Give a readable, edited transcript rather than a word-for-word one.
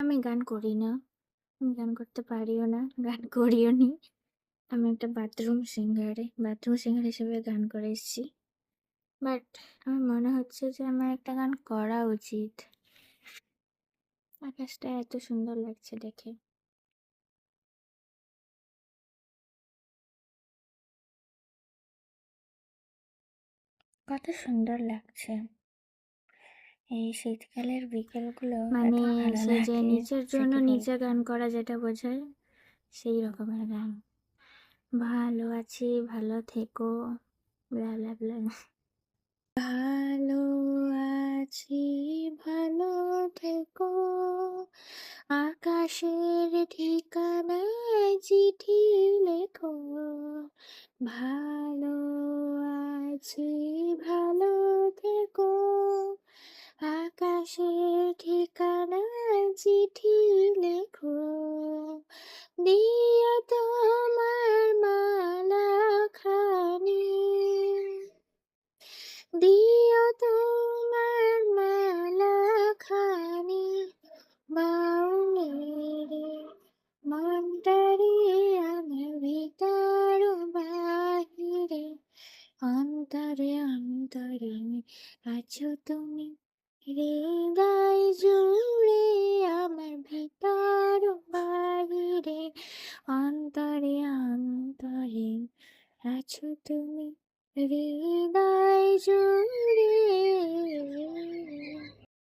আমি গান করি না। আমি গান করতে পারিও না, গান করিও নি। আমি একটা বাথরুম সিঙ্গার হিসেবে গান করে এসেছি। বাট আমার মনে হচ্ছে যে আমার একটা গান করা উচিত। আকাশটা এত সুন্দর লাগছে দেখে। কত সুন্দর লাগছে। এই শীতকালের বিকেলগুলো এত ভালো সেই যে লাগে, নিচের সে জন্য কি নিচে বলবো। গান করা যেটা বোঝায়, সেই রকমের গান। ভালো আছি, ভালো থেকো, ব্লা ব্লা ব্লা। ভালো আছি, ভালো থেকো, আকাশের ঠিকানায় চিঠি লেখো। ভালো আছি, ভালো থেকো, আকাশের ঠিকানায় চিঠি লেখো। দিও তোমার মালা খানি, দিও তোমার মালা খানি, বাউলে রে মনটারে আমার ভিতর বাহিরে, অন্তরে অন্তরে আছো তুমি, হৃদয় জুড়ে আমার ভিতর বাহিরে, অন্তরে অন্তরে আছো তুমি, হৃদয় জুড়ে